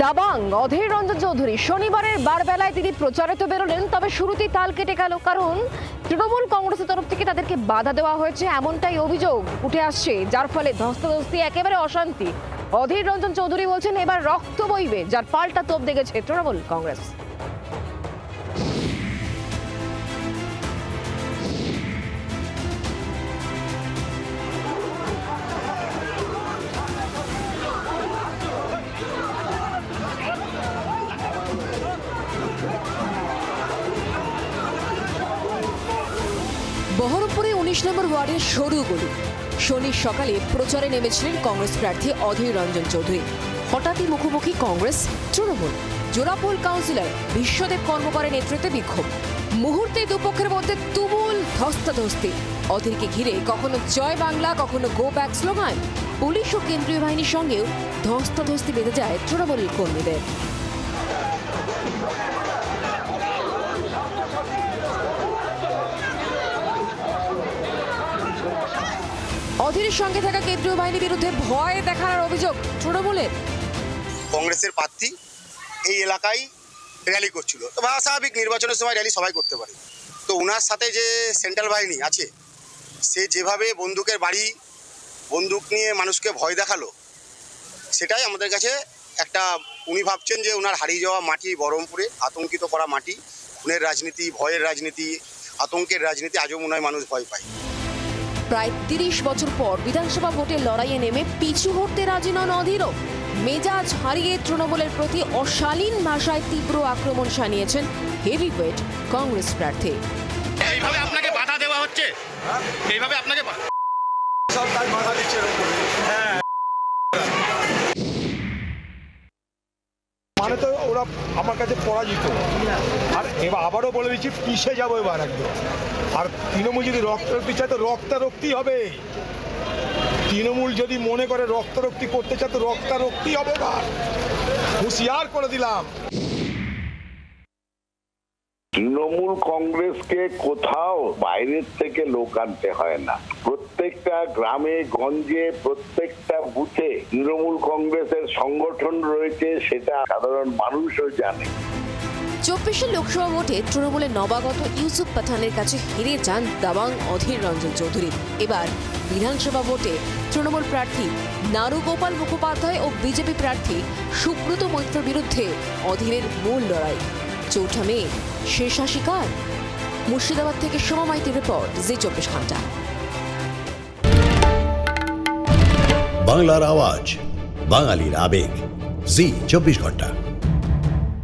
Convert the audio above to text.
দাবাং অধীর রঞ্জন চৌধুরী শনিবারের বারবেলায় তিনি প্রচারে তো বেরোলেন, তবে শুরুতেই তাল কেটে গেল, কারণ তৃণমূল কংগ্রেসের তরফ থেকে তাদেরকে বাধা দেওয়া হয়েছে এমনটাই অভিযোগ উঠে আসছে, যার ফলে ধস্তাধস্তি একেবারে অশান্তি। অধীর রঞ্জন চৌধুরী বলছেন এবার রক্ত বইবে, যার পাল্টা তোপ দেখেছে তৃণমূল কংগ্রেস। বহরমপুরে ১৯ নম্বর ওয়ার্ডের সরু গলি শনির সকালে প্রচারে নেমেছিলেন কংগ্রেস প্রার্থী অধীর রঞ্জন চৌধুরী। হঠাৎই মুখোমুখি কংগ্রেস তৃণমূল। জোড়াপোল কাউন্সিলর বিশ্বদেব কর্মকারের নেতৃত্বে বিক্ষোভ। মুহূর্তে দুপক্ষের মধ্যে তুমুল ধস্তাধস্তি। অধীরকে ঘিরে কখনো জয় বাংলা, কখনো গো ব্যাক স্লোগান। পুলিশ ও কেন্দ্রীয় বাহিনীর সঙ্গেও ধস্তাধস্তি বেঁধে যায় তৃণমূল কর্মীদের। অধীরের সঙ্গে থাকা কেন্দ্রীয় বাহিনীর বিরুদ্ধে ভয় দেখানোর অভিযোগ তৃণমূলের। কংগ্রেসের প্রার্থী এই এলাকায় র্যালি করছিল, তো স্বাভাবিক নির্বাচনের সময় র্যালি সবাই করতে পারে। তো ওনার সাথে যে সেন্ট্রাল বাহিনী আছে, সে যেভাবে বন্দুকের বাড়ি বন্দুক নিয়ে মানুষকে ভয় দেখালো, সেটাই আমাদের কাছে একটা, উনি ভাবছেন যে ওনার হারিয়ে যাওয়া মাটি, বহরমপুরে আতঙ্কিত করা মাটি, খুনের রাজনীতি, ভয়ের রাজনীতি, আতঙ্কের রাজনীতি, আজও মনে হয় মানুষ ভয় পায়। প্রায় ৩০ বছর পর বিধানসভা ভোটের লড়াইয়ে নেমে পিছু হটতে রাজি নন অধীরও। মেজাজ হারিয়ে তৃণমূলের প্রতি অশালীন ভাষায় তীব্র আক্রমণ শানিয়েছেন হেভিওয়েট কংগ্রেস প্রার্থী। এইভাবে আপনাকে বাধা দেওয়া হচ্ছে, এইভাবে আপনাকে সরকার বাধা দিচ্ছে। মানে তো ওরা আমার কাছে পরাজিত, আর এবার আবারও বলে দিচ্ছি পিছিয়ে যাবো এবার একদম। আর তৃণমূল যদি রক্তারক্তি চায় তো রক্তারক্তি হবে। তৃণমূল যদি মনে করে রক্তারক্তি করতে চায় তো রক্তারক্তি হবে এবার, হুঁশিয়ার করে দিলাম। তৃণমূল কংগ্রেসকে কোথাও বাইরের থেকে লোক আনতে হয় না। প্রত্যেকটা গ্রামে গঞ্জে, প্রত্যেকটা বুথে তৃণমূল কংগ্রেসের সংগঠন রয়েছে, সেটা সাধারণ মানুষও জানে। ২৪ লোকসভা ভোটে তৃণমূলের নবাগত ইউসুফ পাঠানের কাছে হেরে যান দাবাং অধীর রঞ্জন চৌধুরী। এবার বিধানসভা ভোটে তৃণমূল প্রার্থী নারুগোপাল মুখোপাধ্যায় ও বিজেপি প্রার্থী সুব্রত মৈত্রের বিরুদ্ধে অধীরের মূল লড়াই। ৪ মে শেষ শিকার। মুর্শিদাবাদ থেকে সোমা মাইতির রিপোর্ট, জি ২৪ ঘন্টা। বাংলার আওয়াজ, বাঙালির আবেগ, জি ২৪ ঘন্টা।